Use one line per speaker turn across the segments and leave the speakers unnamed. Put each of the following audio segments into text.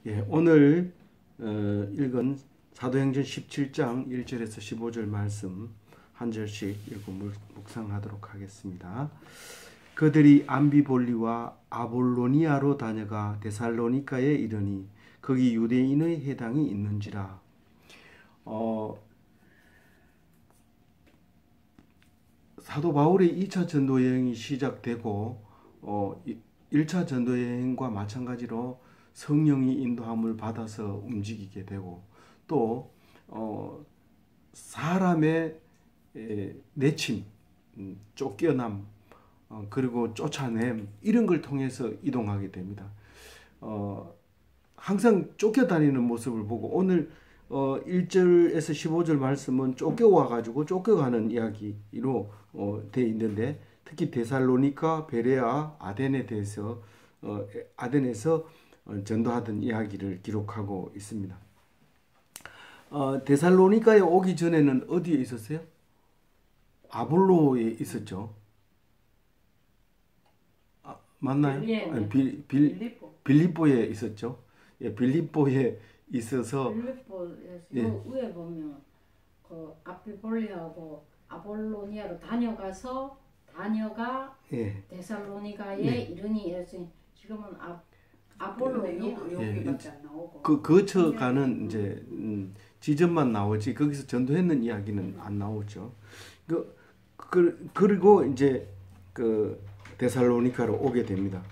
예, 오늘 읽은 사도행전 17장 1절에서 15절 말씀 한 절씩 읽고 묵상하도록 하겠습니다. 그들이 암비볼리와 아볼로니아로 다녀가 데살로니가에 이르니 거기 유대인의 회당이 있는지라. 사도 바울의 2차 전도 여행이 시작되고 1차 전도 여행과 마찬가지로 성령이 인도함을 받아서 움직이게 되고 또 사람의 내침, 쫓겨남, 그리고 쫓아냄 이런 걸 통해서 이동하게 됩니다. 항상 쫓겨다니는 모습을 보고 오늘 1절에서 15절 말씀은 쫓겨와가지고 쫓겨가는 이야기로 되어 있는데 특히 데살로니가, 베레아, 아덴에 대해서 아덴에서 전도하던 이야기를 기록하고 있습니다. 데살로니가에 오기 전에는 어디에 있었어요? 아볼로에 있었죠. 맞나요? 빌립보에 있었죠. 예, 빌립보에 있어서
빌립보에서
예.
위에 보면 그 아피볼리하고 아볼로니아로 다녀가
예.
데살로니가에
예.
이르니 지금은 아볼로니아
여기밖에 안 나오고
그 거쳐가는 이제 지점만 나오지 거기서 전도했는 이야기는 안 나오죠. 그리고 이제 그 데살로니가로 오게 됩니다.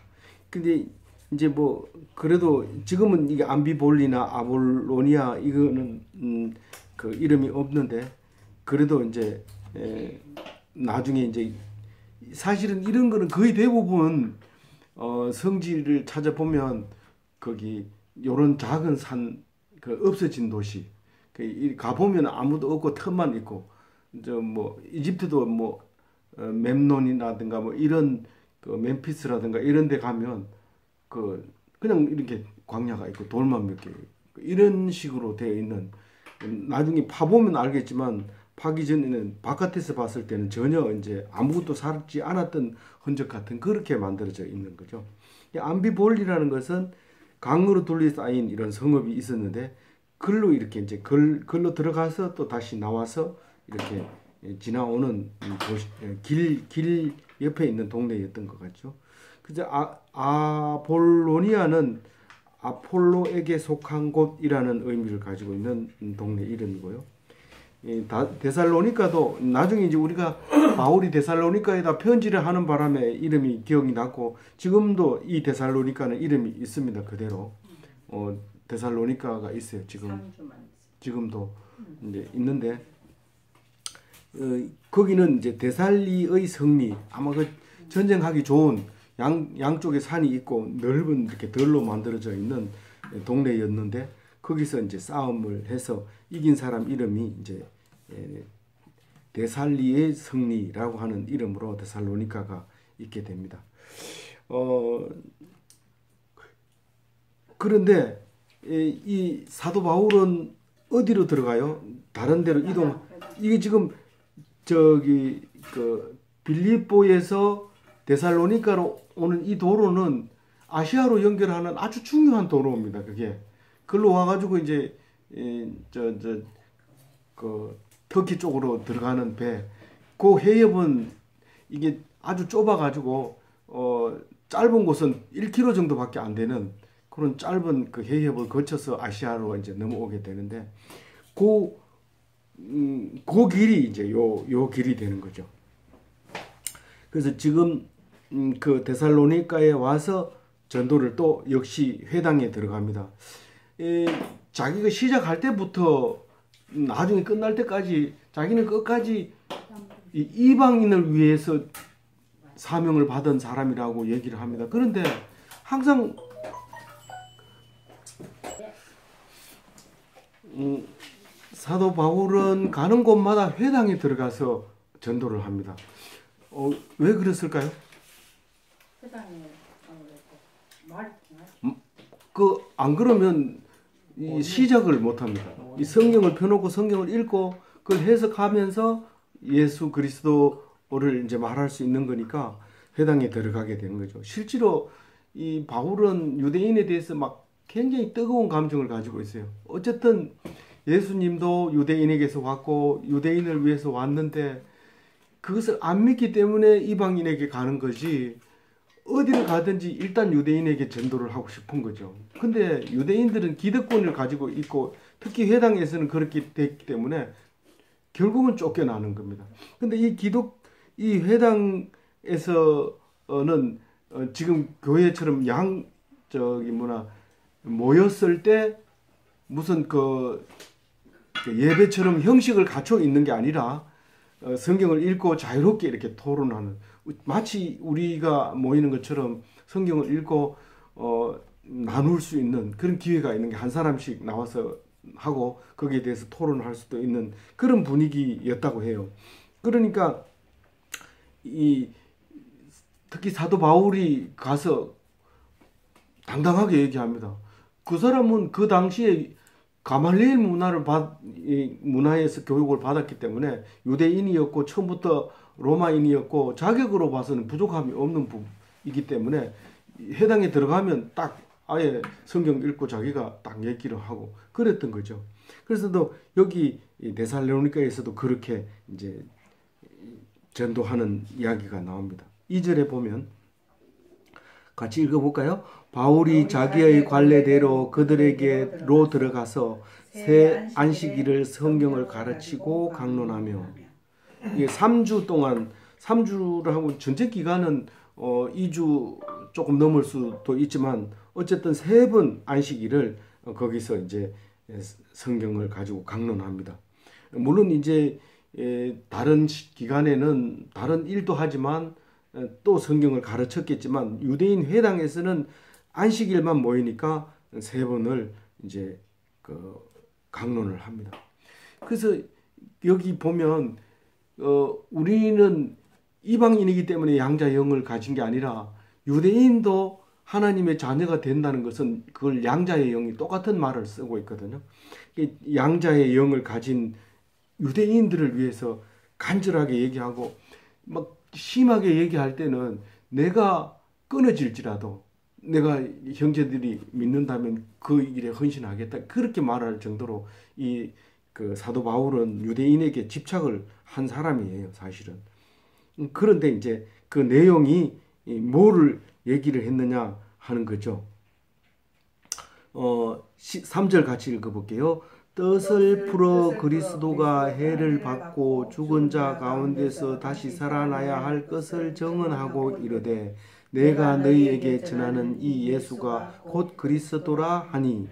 근데 이제 뭐 그래도 지금은 이게 암비볼리나 아볼로니아 이거는 그 이름이 없는데 그래도 이제 나중에 이제 사실은 이런 거는 거의 대부분 성지를 찾아보면 거기 요런 작은 산 그 없어진 도시 가보면 아무도 없고 틈만 있고 저 뭐 이집트도 뭐 memnon이라든가 뭐 이런 그 멤피스라든가 이런 데 가면 그냥 이렇게 광야가 있고 돌만 몇 개 이런 식으로 되어 있는 나중에 파보면 알겠지만 파기 전에는 바깥에서 봤을 때는 전혀 이제 아무것도 살지 않았던 흔적 같은 그렇게 만들어져 있는 거죠. 암비볼리라는 것은 강으로 둘러싸인 이런 성읍이 있었는데 글로 이렇게 이제 글로 들어가서 또 다시 나와서 이렇게 지나오는 길 옆에 있는 동네였던 것 같죠. 그래서 아볼로니아는 아폴로에게 속한 곳이라는 의미를 가지고 있는 동네 이름이고요. 데살로니가도 나중에 이제 우리가 바울이 데살로니가에다 편지를 하는 바람에 이름이 기억이 났고 지금도 이 데살로니가는 이름이 있습니다. 그대로 데살로니가가 있어요. 지금도 이제 있는데 거기는 이제 데살리의 성리 아마 그 전쟁하기 좋은 양쪽에 산이 있고 넓은 이렇게 들로 만들어져 있는 동네였는데 거기서 이제 싸움을 해서 이긴 사람 이름이 이제 데살리의 성리라고 하는 이름으로 데살로니가가 있게 됩니다. 그런데 이 사도 바울은 어디로 들어가요? 다른 데로 이동. 이게 지금 저기 그 빌립보에서 데살로니가로 오는 이 도로는 아시아로 연결하는 아주 중요한 도로입니다. 그게 글로 와가지고 이제 그 터키 쪽으로 들어가는 배. 그 해협은 이게 아주 좁아가지고 짧은 곳은 1km 정도밖에 안 되는 그런 짧은 그 해협을 거쳐서 아시아로 이제 넘어오게 되는데 그 길이 이제 요 길이 되는 거죠. 그래서 지금 그 데살로니가에 와서 전도를 또 역시 회당에 들어갑니다. 자기가 시작할 때부터 나중에 끝날 때까지 자기는 끝까지 이방인을 위해서 사명을 받은 사람이라고 얘기를 합니다. 그런데 항상 사도 바울은 가는 곳마다 회당에 들어가서 전도를 합니다. 왜 그랬을까요? 안 그러면 이 시작을 못 합니다. 이 성경을 펴놓고 성경을 읽고 그걸 해석하면서 예수 그리스도를 이제 말할 수 있는 거니까 회당에 들어가게 되는 거죠. 실제로 이 바울은 유대인에 대해서 막 굉장히 뜨거운 감정을 가지고 있어요. 어쨌든 예수님도 유대인에게서 왔고 유대인을 위해서 왔는데 그것을 안 믿기 때문에 이방인에게 가는 거지, 어디를 가든지 일단 유대인에게 전도를 하고 싶은 거죠. 근데 유대인들은 기득권을 가지고 있고 특히 회당에서는 그렇게 됐기 때문에 결국은 쫓겨나는 겁니다. 근데 이 회당에서는 지금 교회처럼 모였을 때 무슨 예배처럼 형식을 갖춰 있는 게 아니라 성경을 읽고 자유롭게 이렇게 토론하는, 마치 우리가 모이는 것처럼 성경을 읽고 나눌 수 있는 그런 기회가 있는 게, 한 사람씩 나와서 하고 거기에 대해서 토론할 수도 있는 그런 분위기였다고 해요. 그러니까 특히 사도 바울이 가서 당당하게 얘기합니다. 그 사람은 그 당시에 가말리엘 문화에서 교육을 받았기 때문에 유대인이었고 처음부터 로마인이었고 자격으로 봐서는 부족함이 없는 이기 때문에 해당에 들어가면 딱 아예 성경 읽고 자기가 딱 얘기를 하고 그랬던 거죠. 그래서 또 여기 데살로니가에서도 그렇게 이제 전도하는 이야기가 나옵니다. 2절에 보면 같이 읽어볼까요? 바울이 자기의 관례대로 그들에게로 들어가서 새 안식일을 성경을 가르치고 강론하며, 이게 3주 동안, 3주를 하고 전체 기간은 2주 조금 넘을 수도 있지만 어쨌든 3번 안식일을 거기서 이제 성경을 가지고 강론합니다. 물론 이제 다른 기간에는 다른 일도 하지만 또 성경을 가르쳤겠지만 유대인 회당에서는 안식일만 모이니까 3번을 이제 강론을 합니다. 그래서 여기 보면 우리는 이방인이기 때문에 양자 영을 가진 게 아니라 유대인도 하나님의 자녀가 된다는 것은 그걸 양자의 영이 똑같은 말을 쓰고 있거든요. 양자의 영을 가진 유대인들을 위해서 간절하게 얘기하고 막 심하게 얘기할 때는 내가 끊어질지라도 내가 형제들이 믿는다면 그 일에 헌신하겠다, 그렇게 말할 정도로 그 사도 바울은 유대인에게 집착을 한 사람이에요, 사실은. 그런데 이제 그 내용이 뭐를 얘기를 했느냐 하는 거죠. 3절 같이 읽어볼게요. 뜻을 풀어 그리스도가 해를 받고 죽은 자 가운데서 다시 살아나야 할 것을 정언하고 이르되 내가 너희에게 전하는 이 예수가 곧 그리스도라 하니,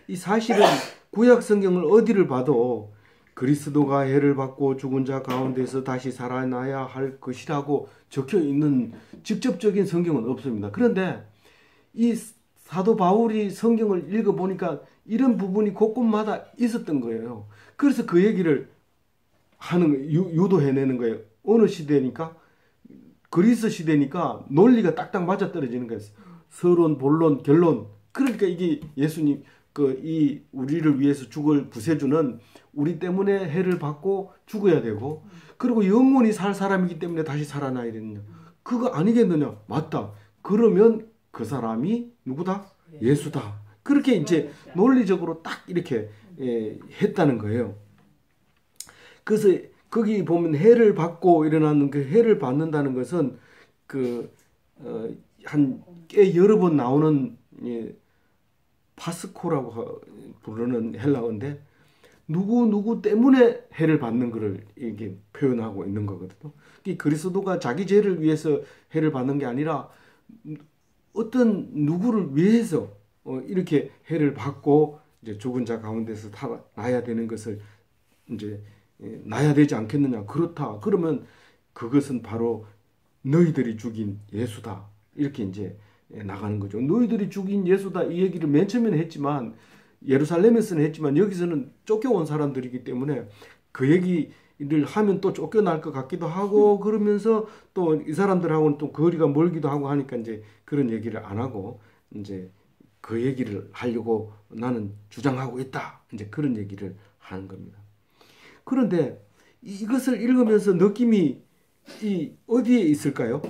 이 사실은 구약 성경을 어디를 봐도 그리스도가 해를 받고 죽은 자 가운데서 다시 살아나야 할 것이라고 적혀 있는 직접적인 성경은 없습니다. 그런데 이 사도 바울이 성경을 읽어보니까 이런 부분이 곳곳마다 있었던 거예요. 그래서 그 얘기를 유도해내는 거예요. 어느 시대니까? 그리스 시대니까 논리가 딱딱 맞아떨어지는 거예요. 서론, 본론, 결론. 그러니까 이게 예수님 우리를 위해서 죽을 구세주는 우리 때문에 해를 받고 죽어야 되고, 그리고 영원히 살 사람이기 때문에 다시 살아나야 되느냐? 그거 아니겠느냐? 맞다. 그러면 그 사람이 누구다? 예수다. 그렇게 이제 논리적으로 딱 이렇게 했다는 거예요. 그래서 거기 보면 해를 받고 일어나는 그 해를 받는다는 것은 한 꽤 여러 번 나오는 파스코라고 부르는 헬라어인데 누구 때문에 해를 받는 것을 이렇게 표현하고 있는 거거든요. 그리스도가 자기 죄를 위해서 해를 받는 게 아니라 어떤 누구를 위해서 이렇게 해를 받고 이제 죽은 자 가운데서 살아나야 되는 것을 이제 나야 되지 않겠느냐. 그렇다. 그러면 그것은 바로 너희들이 죽인 예수다. 이렇게 이제 나가는 거죠. 너희들이 죽인 예수다. 이 얘기를 맨 처음에는 했지만 예루살렘에서는 했지만 여기서는 쫓겨온 사람들이기 때문에 그 얘기를 하면 또 쫓겨날 것 같기도 하고 그러면서 또 이 사람들하고는 또 거리가 멀기도 하고 하니까 이제 그런 얘기를 안 하고 이제 그 얘기를 하려고 나는 주장하고 있다. 이제 그런 얘기를 하는 겁니다. 그런데 이것을 읽으면서 느낌이 어디에 있을까요?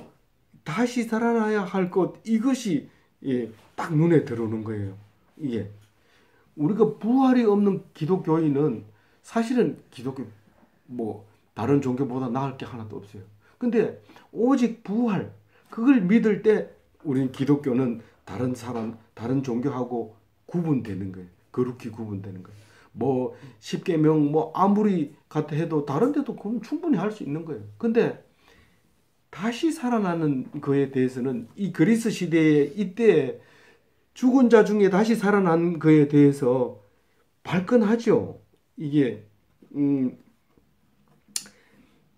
다시 살아나야 할 것, 이것이 딱 눈에 들어오는 거예요. 이게 우리가 부활이 없는 기독교인은 사실은 기독교 뭐 다른 종교보다 나을 게 하나도 없어요. 근데 오직 부활 그걸 믿을 때 우린 기독교는 다른 사람 다른 종교하고 구분되는 거예요. 거룩히 구분되는 거예요. 뭐 십계명 뭐 아무리 같아 해도 다른 데도 그럼 충분히 할 수 있는 거예요. 근데 다시 살아나는 거에 대해서는 이 그리스 시대에 이때 죽은 자 중에 다시 살아난 거에 대해서 발끈하죠. 이게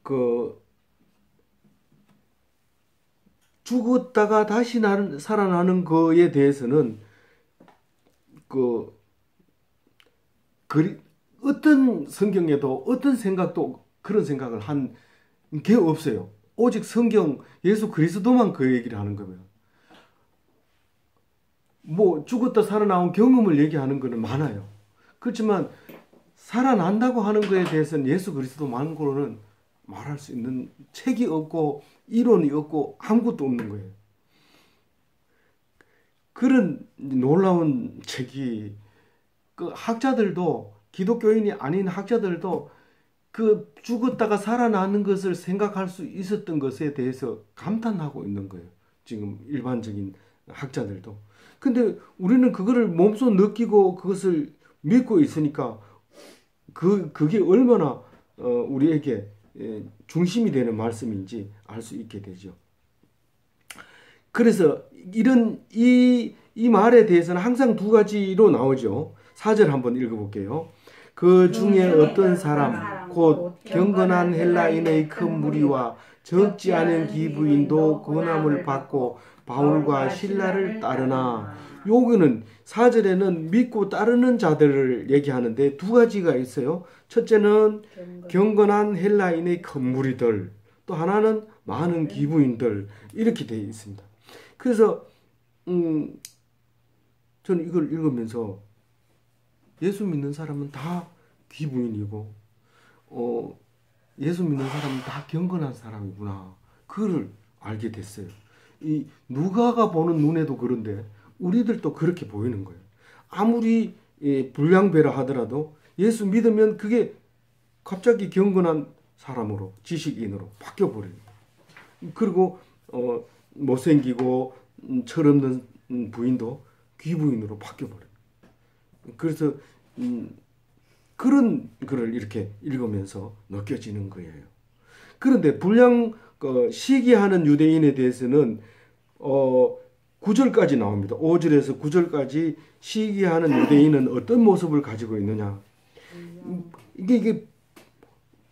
그 죽었다가 다시 살아나는 거에 대해서는 그 어떤 성경에도 어떤 생각도 그런 생각을 한 게 없어요. 오직 성경 예수 그리스도만 그 얘기를 하는 겁니다. 뭐 죽었다 살아나온 경험을 얘기하는 거는 많아요. 그렇지만 살아난다고 하는 거에 대해서는 예수 그리스도 말고는 말할 수 있는 책이 없고 이론이 없고 아무것도 없는 거예요. 그런 놀라운 책이 그 학자들도 기독교인이 아닌 학자들도 그 죽었다가 살아나는 것을 생각할 수 있었던 것에 대해서 감탄하고 있는 거예요. 지금 일반적인 학자들도. 근데 우리는 그거를 몸소 느끼고 그것을 믿고 있으니까 그게 얼마나 우리에게 중심이 되는 말씀인지 알 수 있게 되죠. 그래서 이 말에 대해서는 항상 두 가지로 나오죠. 4절 한번 읽어볼게요. 그 중에 어떤 사람 곧 경건한 헬라인의 큰 무리와 적지 않은 기부인도 권함을 받고 바울과 실라를 따르나. 여기는 4절에는 믿고 따르는 자들을 얘기하는데 두 가지가 있어요. 첫째는 경건한 헬라인의 큰 무리들, 또 하나는 많은 기부인들, 이렇게 되어 있습니다. 그래서 저는 이걸 읽으면서 예수 믿는 사람은 다 기부인이고 예수 믿는 사람은 다 경건한 사람이구나. 그걸 알게 됐어요. 이 누가가 보는 눈에도 그런데 우리들도 그렇게 보이는 거예요. 아무리 불량배라 하더라도 예수 믿으면 그게 갑자기 경건한 사람으로 지식인으로 바뀌어버려요. 그리고 못생기고 철없는 부인도 귀부인으로 바뀌어버려요. 그래서 그런 글을 이렇게 읽으면서 느껴지는 거예요. 그런데 시기하는 유대인에 대해서는 9절까지 나옵니다. 5절에서 9절까지 시기하는 유대인은 어떤 모습을 가지고 있느냐. 이게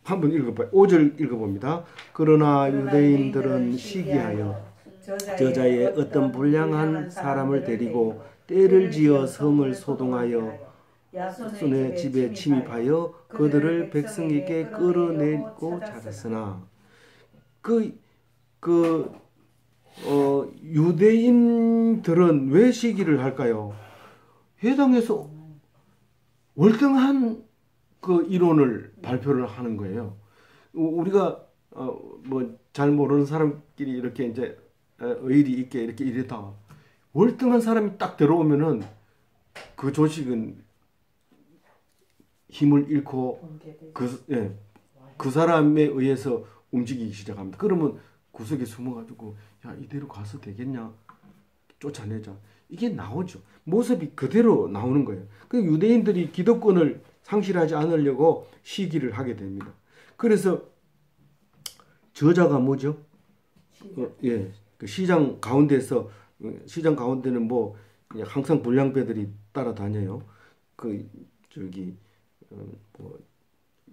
한번 읽어봐요. 5절 읽어봅니다. 그러나 유대인들은 시기하여 저자의 어떤 불량한 사람을 데리고 때를 지어 성을 소동하여 야손의 집에 침입하여 그들을 백성에게 끌어내고 찾았으나 유대인들은 왜 시기를 할까요? 회당에서 월등한 그 이론을 발표를 하는 거예요. 우리가 뭐 잘 모르는 사람끼리 이렇게 이제 의리 있게 이렇게 이랬다 월등한 사람이 딱 들어오면은 그 조직은 힘을 잃고 그 사람에 의해서 움직이기 시작합니다. 그러면 구석에 숨어가지고 야 이대로 가서 되겠냐 쫓아내자 이게 나오죠. 모습이 그대로 나오는 거예요. 그 유대인들이 기득권을 상실하지 않으려고 시기를 하게 됩니다. 그래서 저자가 뭐죠? 그 시장 가운데서 시장 가운데는 뭐 항상 불량배들이 따라다녀요. 뭐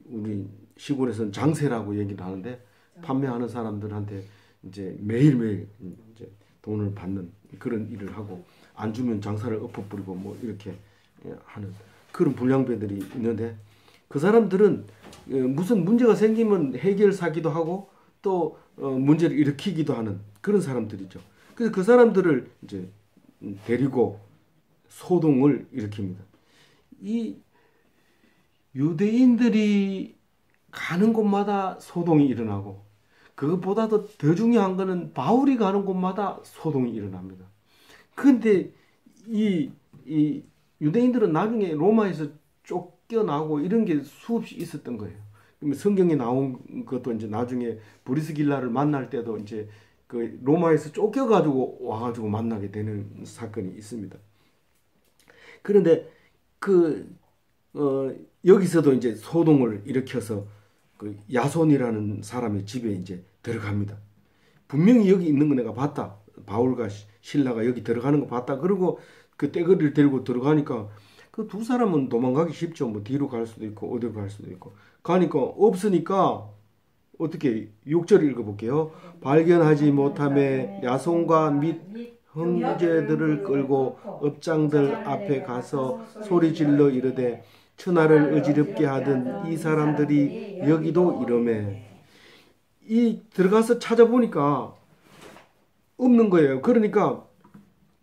우리 시골에서는 장세라고 얘기를 하는데 판매하는 사람들한테 이제 매일매일 이제 돈을 받는 그런 일을 하고 안 주면 장사를 엎어버리고 뭐 이렇게 하는 그런 불량배들이 있는데 그 사람들은 무슨 문제가 생기면 해결사기도 하고 또 문제를 일으키기도 하는 그런 사람들이죠. 그래서 그 사람들을 이제 데리고 소동을 일으킵니다. 이 유대인들이 가는 곳마다 소동이 일어나고 그것보다도 더 중요한 거는 바울이 가는 곳마다 소동이 일어납니다. 그런데 이 유대인들은 나중에 로마에서 쫓겨나고 이런 게 수없이 있었던 거예요. 그러면 성경에 나온 것도 이제 나중에 브리스길라를 만날 때도 이제 그 로마에서 쫓겨가지고 와가지고 만나게 되는 사건이 있습니다. 그런데 그 여기서도 이제 소동을 일으켜서 그 야손이라는 사람의 집에 이제 들어갑니다. 분명히 여기 있는 거 내가 봤다. 바울과 실라가 여기 들어가는 거 봤다. 그리고 그 떼거리를 데리고 들어가니까 그 두 사람은 도망가기 쉽죠. 뭐 뒤로 갈 수도 있고 어디로 갈 수도 있고. 가니까 없으니까 어떻게 6절 읽어볼게요. 발견하지 못함에 야손과 및 형제들을 끌고 업장들 앞에 가서 소리질러 이르되 천하를 어지럽게 하던 이 사람들이 여기도 이러매. 이 들어가서 찾아보니까 없는 거예요. 그러니까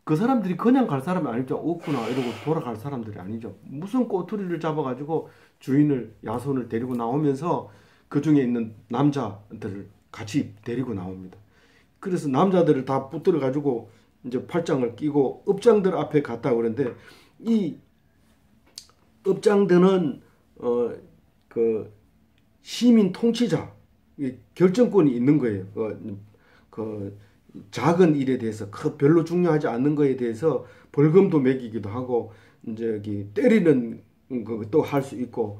그 사람들이 그냥 갈 사람이 아니죠. 없구나 이러고 돌아갈 사람들이 아니죠. 무슨 꼬투리를 잡아가지고 주인을 야손을 데리고 나오면서 그 중에 있는 남자들을 같이 데리고 나옵니다. 그래서 남자들을 다 붙들어 가지고 이제 팔짱을 끼고 업장들 앞에 갔다 그러는데 이 업장들은 그 시민 통치자 결정권이 있는 거예요. 그 작은 일에 대해서 별로 중요하지 않는 거에 대해서 벌금도 매기기도 하고 이제 여기 때리는 것도 할 수 있고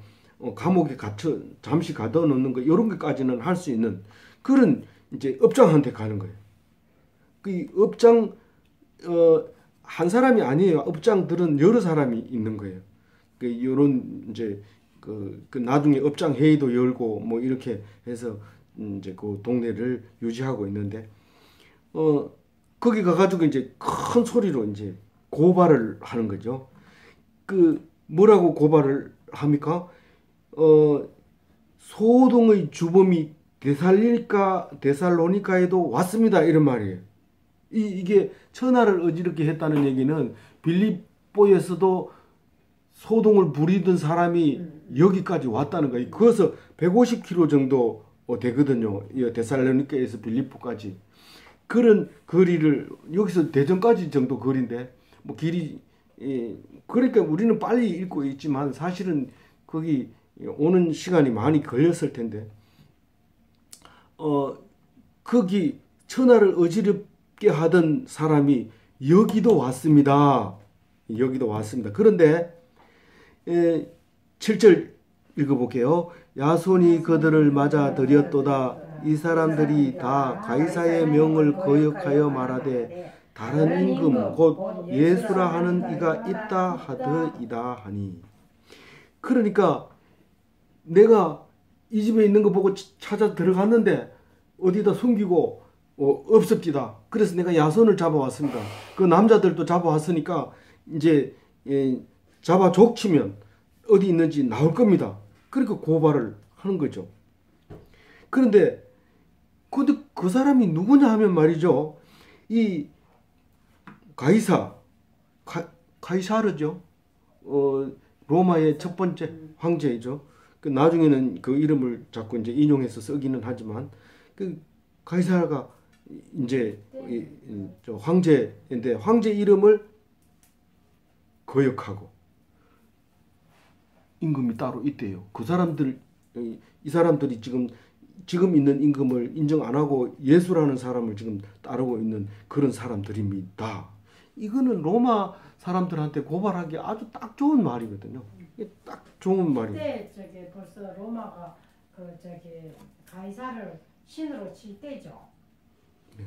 감옥에 갇혀 잠시 가둬놓는 거 이런 것까지는 할 수 있는 그런 이제 업장한테 가는 거예요. 그 업장 한 사람이 아니에요. 업장들은 여러 사람이 있는 거예요. 그 이런 이제 그 나중에 업장 회의도 열고 뭐 이렇게 해서 이제 그 동네를 유지하고 있는데 거기 가가지고 이제 큰 소리로 이제 고발을 하는 거죠. 그 뭐라고 고발을 합니까? 소동의 주범이 데살로니카에도 왔습니다. 이런 말이에요. 이게 천하를 어지럽게 했다는 얘기는 빌립보에서도 소동을 부리던 사람이 여기까지 왔다는 거예요. 그래서 150km 정도 되거든요. 데살로니카에서 빌립보까지. 그런 거리를 여기서 대전까지 정도 거리인데 뭐 길이 그러니까 우리는 빨리 읽고 있지만 사실은 거기 오는 시간이 많이 걸렸을 텐데 거기 천하를 어지럽게 하던 사람이 여기도 왔습니다. 여기도 왔습니다. 그런데 7절 읽어볼게요. 야손이 그들을 맞아 들였도다. 이 사람들이 다 가이사의 명을 거역하여 말하되 다른 임금 곧 예수라 하는 이가 있다 하더이다 하니. 그러니까 내가 이 집에 있는 거 보고 찾아 들어갔는데 어디다 숨기고 없습니다. 그래서 내가 야손을 잡아왔습니다. 그 남자들도 잡아왔으니까 이제 잡아 족치면 어디 있는지 나올 겁니다. 그러니까 고발을 하는 거죠. 그런데 그 사람이 누구냐 하면 말이죠. 이 가이사르죠. 로마의 첫 번째 황제이죠. 그 나중에는 그 이름을 자꾸 이제 인용해서 쓰기는 하지만 그 가이사르가 이제 저 황제인데 황제 이름을 거역하고 임금이 따로 있대요. 그 사람들 이 사람들이 지금 있는 임금을 인정 안 하고 예수라는 사람을 지금 따르고 있는 그런 사람들입니다. 이거는 로마 사람들한테 고발하기 아주 딱 좋은 말이거든요. 딱 좋은 말이에요.
그때 저기 벌써 로마가 가이사를 신으로 칠 때죠.
네.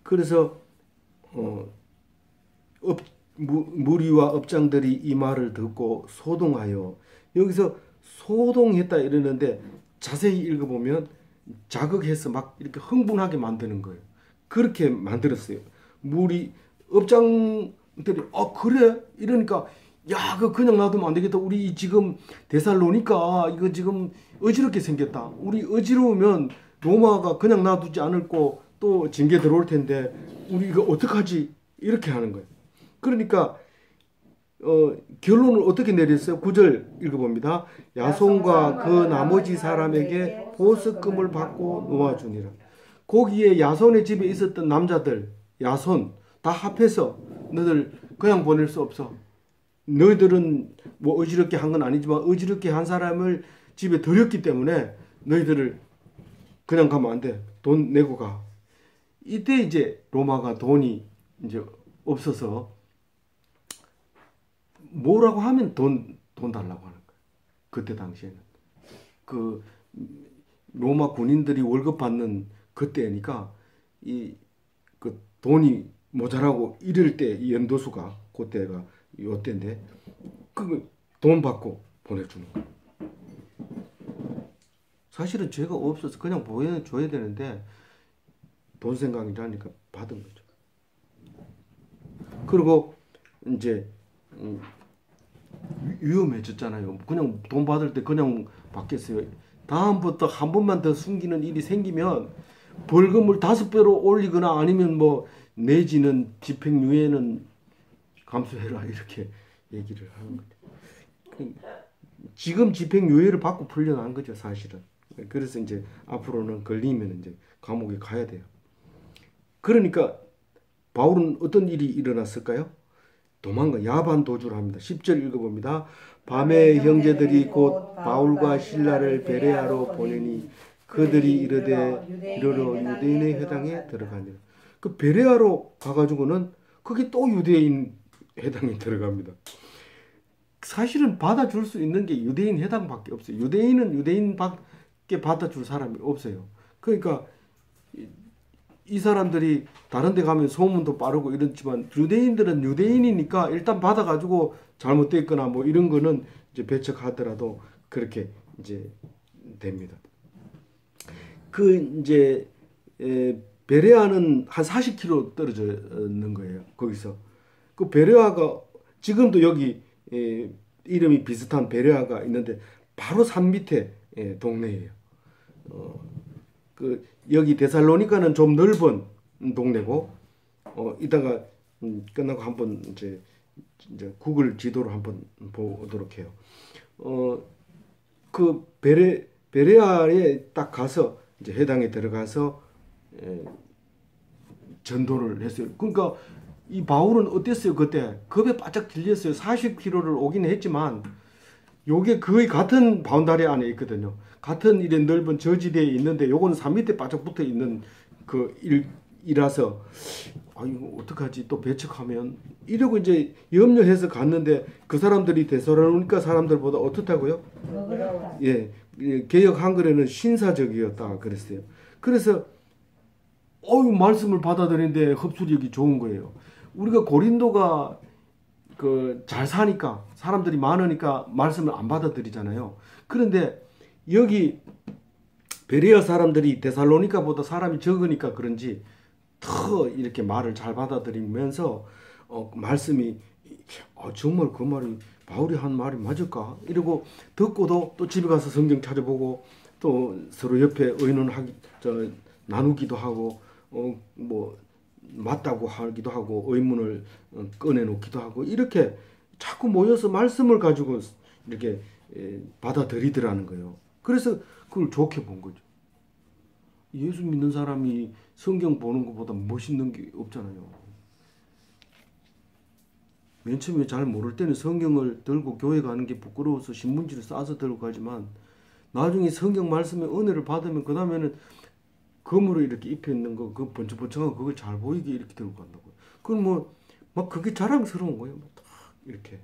그래서 무리와 업장들이 이 말을 듣고 소동하여 여기서 소동했다 이러는데 자세히 읽어보면 자극해서 막 이렇게 흥분하게 만드는 거예요. 그렇게 만들었어요. 업장들이 그래? 이러니까 야, 그냥 놔두면 안 되겠다. 우리 지금 데살로니카 이거 지금 어지럽게 생겼다. 우리 어지러우면 로마가 그냥 놔두지 않을 거 또 징계 들어올 텐데 우리 이거 어떡하지? 이렇게 하는 거예요. 그러니까 결론을 어떻게 내렸어요? 9절 읽어봅니다. 야손과 그 나머지 사람에게 보석금을 받고 놓아주니라. 거기에 야손의 집에 있었던 남자들, 야손 다 합해서 너들 그냥 보낼 수 없어. 너희들은 뭐 어지럽게 한 건 아니지만 어지럽게 한 사람을 집에 들였기 때문에 너희들을 그냥 가면 안 돼. 돈 내고 가. 이때 이제 로마가 돈이 이제 없어서 뭐라고 하면 돈 달라고 하는 거예요. 그때 당시에는. 그 로마 군인들이 월급 받는 그때니까 이 그 돈이 모자라고 이럴 때 이 연도수가 그때가 요때인데 그 돈 받고 보내주는 거예요. 사실은 죄가 없어서 그냥 보내줘야 되는데 돈 생각이 나니까 받은 거죠. 그리고 이제 위험해졌잖아요. 그냥 돈 받을 때 그냥 받겠어요. 다음부터 한 번만 더 숨기는 일이 생기면 벌금을 5배로 올리거나 아니면 뭐 내지는 집행유예는 감수해라 이렇게 얘기를 하는 거죠. 지금 집행유예를 받고 풀려난 거죠, 사실은. 그래서 이제 앞으로는 걸리면 이제 감옥에 가야 돼요. 그러니까 바울은 어떤 일이 일어났을까요? 도망가 야반 도주를 합니다. 10절 읽어봅니다. 밤에 형제들이 곧 바울과 실라를 베레아로 보내니 그들이 이르러 유대인의 회당에 들어가니라. 그 베레아로 가가지고는 거기 또 유대인 회당에 들어갑니다. 사실은 받아줄 수 있는 게 유대인 회당밖에 없어요. 유대인은 유대인밖에 받아줄 사람이 없어요. 그러니까 이 사람들이 다른 데 가면 소문도 빠르고 이렇지만 유대인들은 유대인이니까 일단 받아가지고 잘못됐거나 뭐 이런 거는 이제 배척하더라도 그렇게 이제 됩니다. 그 이제 베레아는 한 40km 떨어져 있는 거예요. 거기서 그 베레아가 지금도 여기 이름이 비슷한 베레아가 있는데 바로 산 밑에 동네예요. 그 여기 데살로니가는 좀 넓은 동네고 이따가 끝나고 한번 이제 구글 지도를 한번 보도록 해요. 그 베레아에 딱 가서 이제 회당에 들어가서 전도를 했어요. 그러니까 이 바울은 어땠어요? 그때 겁에 바짝 들렸어요. 40km를 오긴 했지만 요게 거의 같은 바운다리 안에 있거든요. 같은 이런 넓은 저지대에 있는데 요거는 산 밑에 바짝 붙어 있는 그 일이라서 아 이거 어떡하지 또 배척하면 이러고 이제 염려해서 갔는데 그 사람들이 데살로니가 사람들보다 어떻다고요? 예, 개역 한글에는 신사적이었다 그랬어요. 그래서 말씀을 받아들이는데 흡수력이 좋은 거예요. 우리가 고린도가 그 잘 사니까 사람들이 많으니까 말씀을 안 받아들이잖아요. 그런데 여기 베레아 사람들이 데살로니가보다 사람이 적으니까 그런지 더 이렇게 말을 잘 받아들이면서 말씀이 정말 그 말이 바울이 한 말이 맞을까? 이러고 듣고도 또 집에 가서 성경 찾아보고 또 서로 옆에 의논하기 나누기도 하고 뭐 맞다고 하기도 하고 의문을 꺼내놓기도 하고 이렇게 자꾸 모여서 말씀을 가지고 이렇게 받아들이더라는 거예요. 그래서 그걸 좋게 본 거죠. 예수 믿는 사람이 성경 보는 것보다 멋있는 게 없잖아요. 맨 처음에 잘 모를 때는 성경을 들고 교회 가는 게 부끄러워서 신문지를 싸서 들고 가지만 나중에 성경 말씀의 은혜를 받으면 그 다음에는 검으로 이렇게 입혀 있는 거, 그 번쩍번쩍한 그걸 잘 보이게 이렇게 들고 간다고요. 그럼 막 그게 자랑스러운 거예요. 딱 이렇게.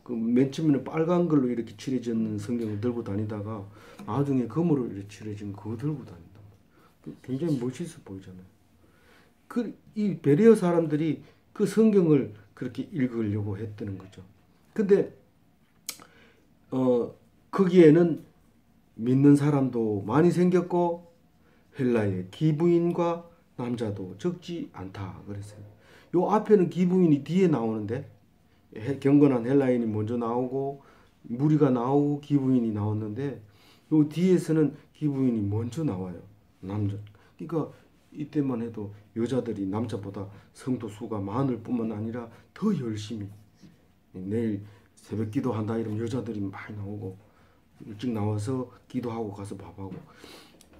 그 맨 처음에는 빨간 걸로 이렇게 칠해진 성경을 들고 다니다가 나중에 검으로 이렇게 칠해진 그거 들고 다닌다. 굉장히 멋있어 보이잖아요. 이 베레아 사람들이 그 성경을 그렇게 읽으려고 했다는 거죠. 근데 거기에는 믿는 사람도 많이 생겼고 헬라의 기부인과 남자도 적지 않다 그랬어요. 요 앞에는 기부인이 뒤에 나오는데 경건한 헬라인이 먼저 나오고 무리가 나오고 기부인이 나왔는데 요 뒤에서는 기부인이 먼저 나와요. 남자. 그러니까 이때만 해도 여자들이 남자보다 성도 수가 많을 뿐만 아니라 더 열심히 내일 새벽 기도한다 이러면 여자들이 많이 나오고 일찍 나와서 기도하고 가서 밥하고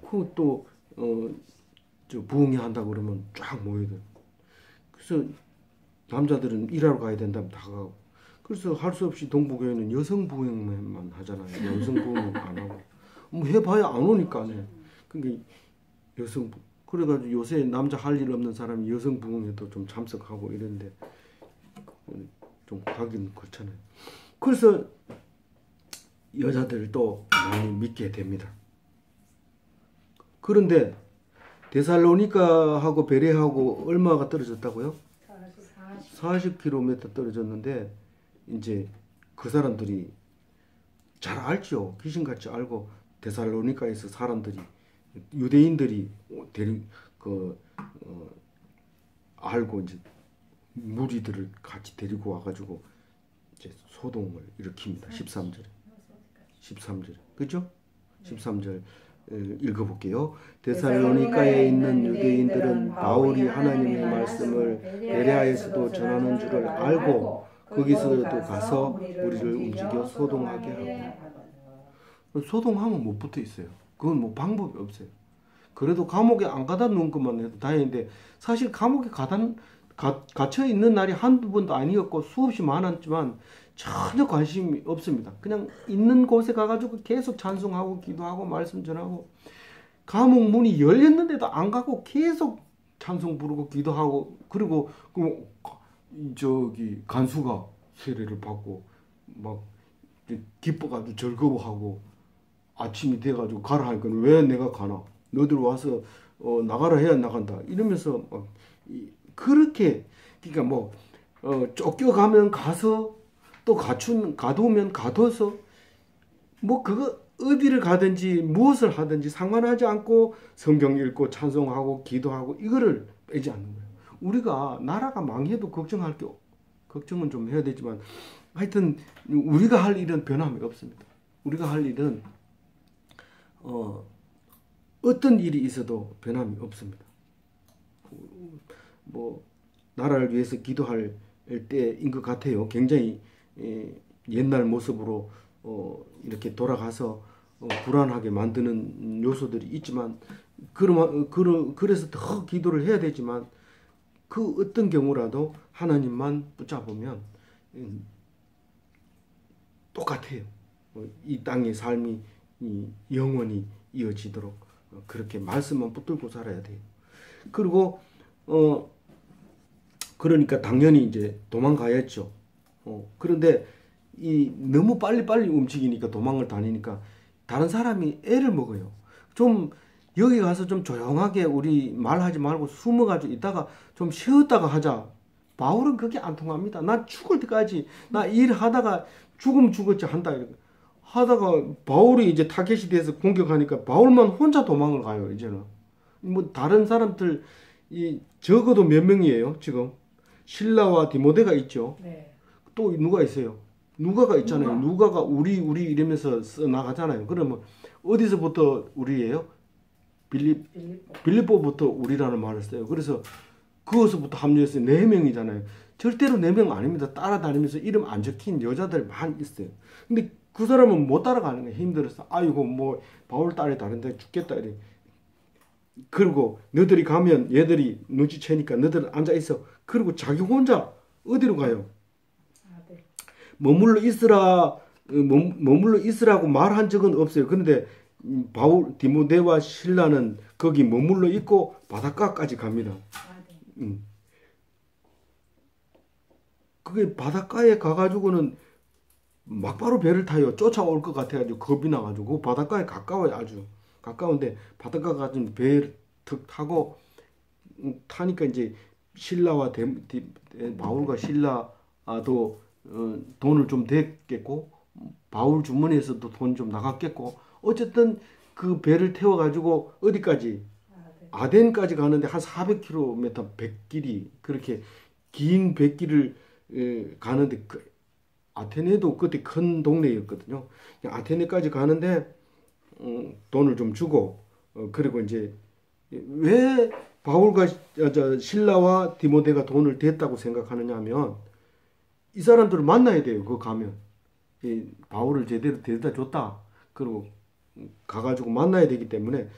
그또 부흥회 한다고 그러면 쫙 모여들. 그래서 남자들은 일하러 가야 된다면 다 가고. 그래서 할 수 없이 동부교회는 여성 부흥회만 하잖아요. 남성 부흥은 안 하고. 뭐 해봐야 안 오니까네. 그러니까 여성 그래가지고 요새 남자 할 일 없는 사람이 여성 부흥회도 좀 참석하고 이런데 좀 가긴 그렇잖아요. 그래서 여자들도 많이 믿게 됩니다. 그런데 데살로니가하고 베레하고 얼마가 떨어졌다고요? 40km 떨어졌는데 이제 그 사람들이 잘 알죠. 귀신같이 알고 데살로니가에서 사람들이 유대인들이 알고 이제 무리들을 같이 데리고 와가지고 이제 소동을 일으킵니다. 13절에 그죠? 13절 읽어볼게요. 데살로니가에 있는 유대인들은 바울이 하나님의 말씀을 베레아에서도 전하는 줄을 알고 거기서도 가서 우리를 움직여 소동하게 하고. 소동하면 못 붙어 있어요. 그건 뭐 방법이 없어요. 그래도 감옥에 안 가다 놓은 것만 해도 다행인데 사실 감옥에 갇혀 있는 날이 한두 번도 아니었고 수없이 많았지만 전혀 관심이 없습니다. 그냥 있는 곳에 가가지고 계속 찬송하고 기도하고 말씀 전하고 감옥 문이 열렸는데도 안 가고 계속 찬송 부르고 기도하고 그리고 저기 간수가 세례를 받고 막 기뻐가지고 즐거워하고 아침이 돼가지고 가라 하니까 왜 내가 가나? 너들 와서 나가라 해야 나간다 이러면서 막 그렇게 그러니까 뭐 쫓겨가면 가서 또 가두면 가둬서 뭐 그거 어디를 가든지 무엇을 하든지 상관하지 않고 성경 읽고 찬송하고 기도하고 이거를 빼지 않는 거예요. 우리가 나라가 망해도 걱정은 좀 해야 되지만 하여튼 우리가 할 일은 변함이 없습니다. 우리가 할 일은 어떤 일이 있어도 변함이 없습니다. 뭐 나라를 위해서 기도할 때인 것 같아요. 굉장히 옛날 모습으로 이렇게 돌아가서 불안하게 만드는 요소들이 있지만 그래서 더 기도를 해야 되지만 그 어떤 경우라도 하나님만 붙잡으면 똑같아요. 이 땅의 삶이 영원히 이어지도록 그렇게 말씀만 붙들고 살아야 돼요. 그리고 그러니까 당연히 이제 도망가야죠. 그런데 너무 빨리빨리 움직이니까 도망을 다니니까 다른 사람이 애를 먹어요. 좀 여기 가서 좀 조용하게 우리 말하지 말고 숨어가지고 있다가 좀 쉬었다가 하자. 바울은 그게 안 통합니다. 나 죽을 때까지 나 일하다가 죽으면 죽었지 한다. 이렇게 하다가 바울이 이제 타겟이 돼서 공격하니까 바울만 혼자 도망을 가요. 이제는 뭐 다른 사람들 적어도 몇 명이에요 지금. 실라와 디모데가 있죠.
네.
또 누가 있어요? 누가가 있잖아요. 누가가 우리 이러면서 나가잖아요. 그러면 어디서부터 우리예요? 빌립보부터 우리라는 말을 써요. 그래서 그것부터 합류해서 4명이잖아요. 절대로 4명 아닙니다. 따라다니면서 이름 안 적힌 여자들 많이 있어요. 근데 그 사람은 못 따라가는 거예요. 힘들어서. 아이고 뭐 바울 딸이 다른데 죽겠다 이래. 그리고 너들이 가면 얘들이 눈치채니까 너들 앉아 있어. 그리고 자기 혼자 어디로 가요?
네.
머물러 있으라고 말한 적은 없어요. 그런데 바울, 디모데와 실라는 거기 머물러 있고 바닷가까지 갑니다.
네.
그게 바닷가에 가가지고는 막바로 배를 타요. 쫓아올 것 같아가지고 겁이 나가지고 바닷가에 가까워요. 아주 가까운데 바닷가 가서 배를 툭 타고 타니까 이제 실라와 바울과 실라도 돈을 좀 댔겠고 바울 주머니에서도 돈 좀 나갔겠고 어쨌든 그 배를 태워가지고 어디까지 아덴까지 가는데 한 400km 백길이 그렇게 긴 백길을 가는데 아테네도 그때 큰 동네였거든요. 아테네까지 가는데 돈을 좀 주고 그리고 이제 왜 바울과 실라와 디모데가 돈을 댔다고 생각하느냐 하면 이 사람들을 만나야 돼요. 그거 가면 바울을 제대로 데려다 줬다. 그리고 가가지고 만나야 되기 때문에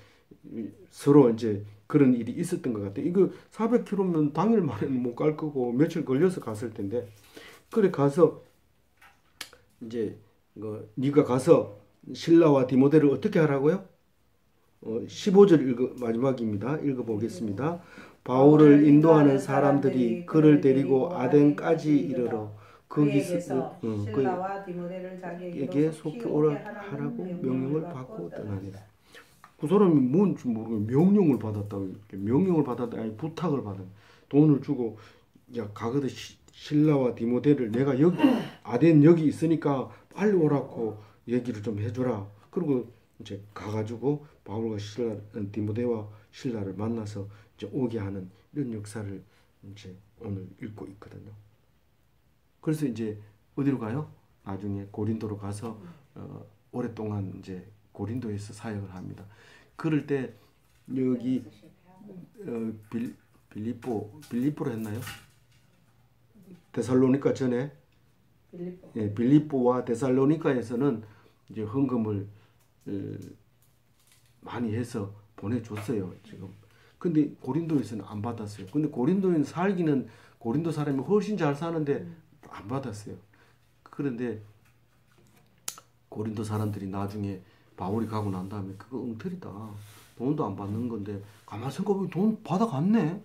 서로 이제 그런 일이 있었던 것 같아요. 이거 400km면 당일 만에는 못 갈 거고 며칠 걸려서 갔을 텐데 그래 가서 이제 네가 가서 실라와 디모데를 어떻게 하라고요? 15절 마지막입니다. 읽어보겠습니다. 바울을 인도하는 사람들이 그를 데리고 아덴까지 이르러 거기서
실라와 디모데를
자기에게 속히 오라 하라고 명령을 받고 떠나니라. 그 사람이 뭔지 모르고 명령을 받았다고. 명령을 받았다 아니 부탁을 받은 돈을 주고 야 가거든 실라와 디모데를 내가 여기 아덴 여기 있으니까 빨리 오라고 얘기를 좀 해주라. 그리고 이제 가가지고 바울과 디모데와 실라를 만나서 이제 오게 하는 이런 역사를 이제 오늘 읽고 있거든요. 그래서 이제 어디로 가요? 나중에 고린도로 가서 오랫동안 이제 고린도에서 사역을 합니다. 그럴 때 여기 빌립보로 했나요? 데살로니가 전에 빌립보와 데살로니가에서는 이제 헌금을 많이 해서 보내줬어요. 지금. 근데 고린도에서는 안 받았어요. 근데 고린도에는 살기는 고린도 사람이 훨씬 잘 사는데 안 받았어요. 그런데 고린도 사람들이 나중에 바울이 가고 난 다음에 그거 엉터리다. 돈도 안 받는 건데 가만 생각해보면 돈 받아갔네.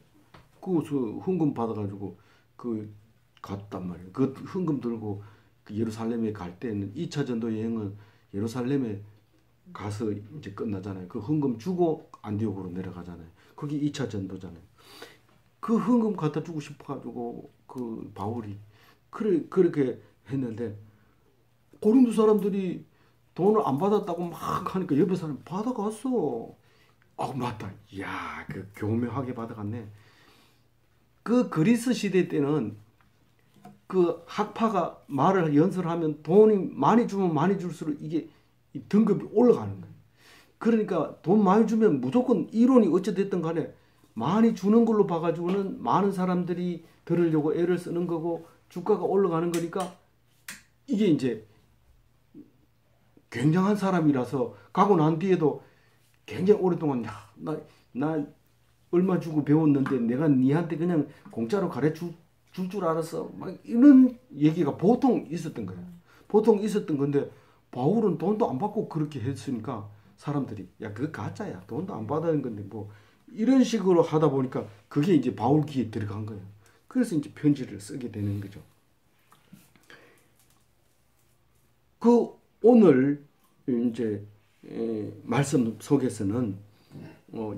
그 헌금 받아가지고 그 갔단 말이에요. 그 헌금 들고 그 예루살렘에 갈 때는 2차 전도 여행은 예루살렘에 가서 이제 끝나잖아요. 그 헌금 주고 안디옥으로 내려가잖아요. 그게 2차 전도잖아요. 그 헌금 갖다 주고 싶어가지고 그 바울이 그렇게 했는데 고린도 사람들이 돈을 안 받았다고 막 하니까 옆에 사람이 받아갔어. 아 맞다. 이야 그 교묘하게 받아갔네. 그 그리스 시대 때는 그 학파가 말을 연설하면 돈이 많이 주면 많이 줄수록 이게 등급이 올라가는 거예요. 그러니까 돈 많이 주면 무조건 이론이 어찌됐든 간에 많이 주는 걸로 봐가지고는 많은 사람들이 들으려고 애를 쓰는 거고 주가가 올라가는 거니까 이게 이제 굉장한 사람이라서 가고 난 뒤에도 굉장히 오랫동안 나 얼마 주고 배웠는데 내가 니한테 그냥 공짜로 가르쳐 줄 줄 알았어. 막 이런 얘기가 보통 있었던 거예요. 보통 있었던 건데 바울은 돈도 안 받고 그렇게 했으니까 사람들이 야 그거 가짜야. 돈도 안 받는 건데 뭐 이런 식으로 하다 보니까 그게 이제 바울 귀에 들어간 거예요. 그래서 이제 편지를 쓰게 되는 거죠. 그 오늘 이제 말씀 속에서는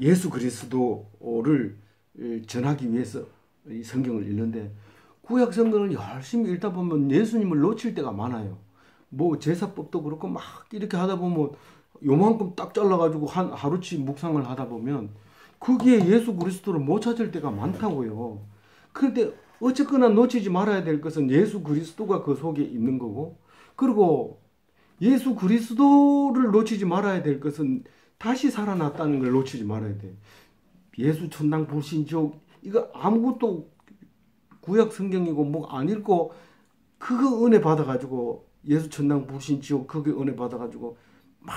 예수 그리스도를 전하기 위해서 이 성경을 읽는데 구약 성경을 열심히 읽다 보면 예수님을 놓칠 때가 많아요. 뭐 제사법도 그렇고 막 이렇게 하다 보면 요만큼 딱 잘라가지고 하루치 묵상을 하다 보면 거기에 예수 그리스도를 못 찾을 때가 많다고요. 그런데 어쨌거나 놓치지 말아야 될 것은 예수 그리스도가 그 속에 있는 거고 그리고 예수 그리스도를 놓치지 말아야 될 것은 다시 살아났다는 걸 놓치지 말아야 돼. 예수 천당 불신지옥 이거 아무것도 구약 성경이고 뭐 안 읽고 그거 은혜 받아가지고 예수 천당 불신지옥 그게 은혜 받아가지고 막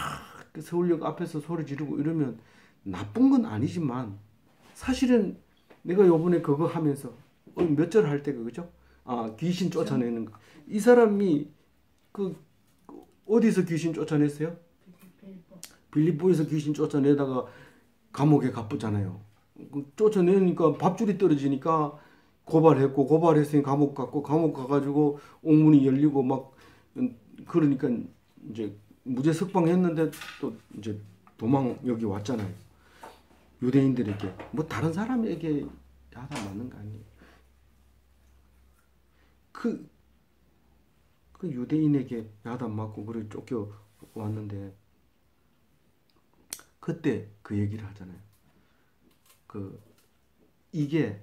서울역 앞에서 소리 지르고 이러면 나쁜 건 아니지만 사실은 내가 요번에 그거 하면서 몇 절 할 때 그거죠? 귀신 쫓아내는 거. 이 사람이 그 어디서 귀신 쫓아냈어요? 빌립보에서 귀신 쫓아내다가 감옥에 가쁘잖아요. 쫓아내니까 밥줄이 떨어지니까 고발했고 고발했으니 감옥 갔고 감옥 가가지고 옥문이 열리고 막 그러니까 이제 무죄 석방했는데 또 이제 도망 여기 왔잖아요. 유대인들에게 뭐 다른 사람에게 야단 맞는 거 아니에요. 그 유대인에게 야단 맞고 그래 쫓겨 왔는데 그때 그 얘기를 하잖아요. 이게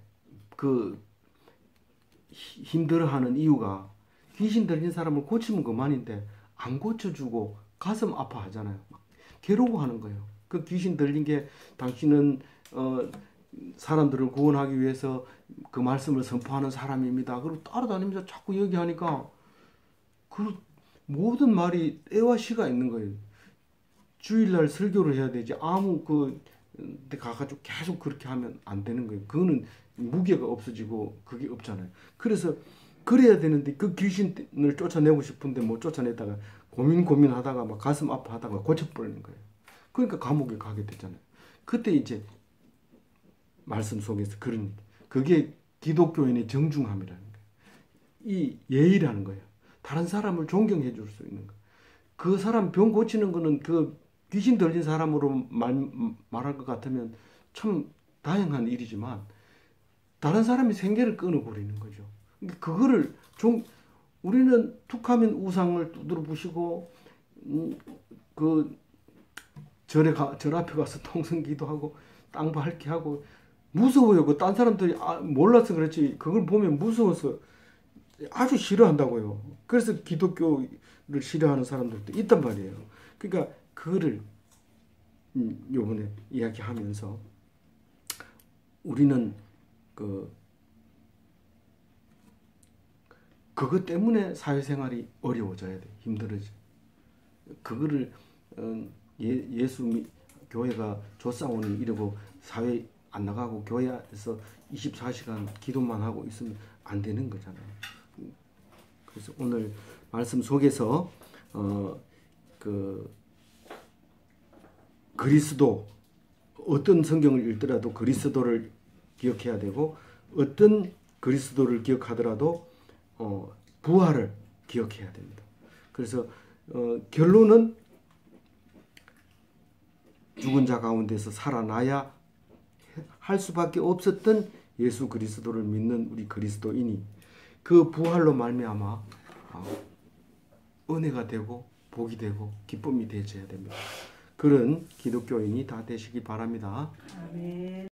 힘들어하는 이유가 귀신 들린 사람을 고치면 그만인데 안 고쳐주고 가슴 아파하잖아요. 막 괴로워하는 거예요. 그 귀신 들린 게 당신은 사람들을 구원하기 위해서 그 말씀을 선포하는 사람입니다. 그리고 따라다니면서 자꾸 얘기하니까 그 모든 말이 때와 시가 있는 거예요. 주일날 설교를 해야 되지 아무 데 가가지고 계속 그렇게 하면 안 되는 거예요. 그거는 무게가 없어지고 그게 없잖아요. 그래서 그래야 되는데 그 귀신을 쫓아내고 싶은데 못 쫓아내다가 고민하다가 막 가슴 아파하다가 고쳐버리는 거예요. 그러니까 감옥에 가게 되잖아요. 그때 이제 말씀 속에서 그게 기독교인의 정중함이라는 거예요. 이 예의라는 거예요. 다른 사람을 존경해 줄 수 있는 거. 그 사람 병 고치는 거는 그 귀신 들린 사람으로 말할 것 같으면 참 다양한 일이지만 다른 사람이 생계를 끊어버리는 거죠. 그러니까 그거를 우리는 툭하면 우상을 두드려 부시고 그 절 앞에 가서 통성기도하고 땅 밟게 하고 무서워요. 그 딴 사람들이 몰라서 그렇지 그걸 보면 무서워서 아주 싫어한다고요. 그래서 기독교를 싫어하는 사람들도 있단 말이에요. 그러니까 그거를 요번에 이야기하면서 우리는 그것 때문에 사회생활이 어려워져야 돼. 힘들어져. 그거를 예수 교회가 조상원이 이러고 사회 안 나가고 교회에서 24시간 기도만 하고 있으면 안 되는 거잖아요. 그래서 오늘 말씀 속에서 그리스도 어떤 성경을 읽더라도 그리스도를 기억해야 되고 어떤 그리스도를 기억하더라도 부활을 기억해야 됩니다. 그래서 결론은 죽은 자 가운데서 살아나야 할 수밖에 없었던 예수 그리스도를 믿는 우리 그리스도인이 그 부활로 말미암아 은혜가 되고 복이 되고 기쁨이 되셔야 됩니다. 그런 기독교인이 다 되시기 바랍니다.
아멘.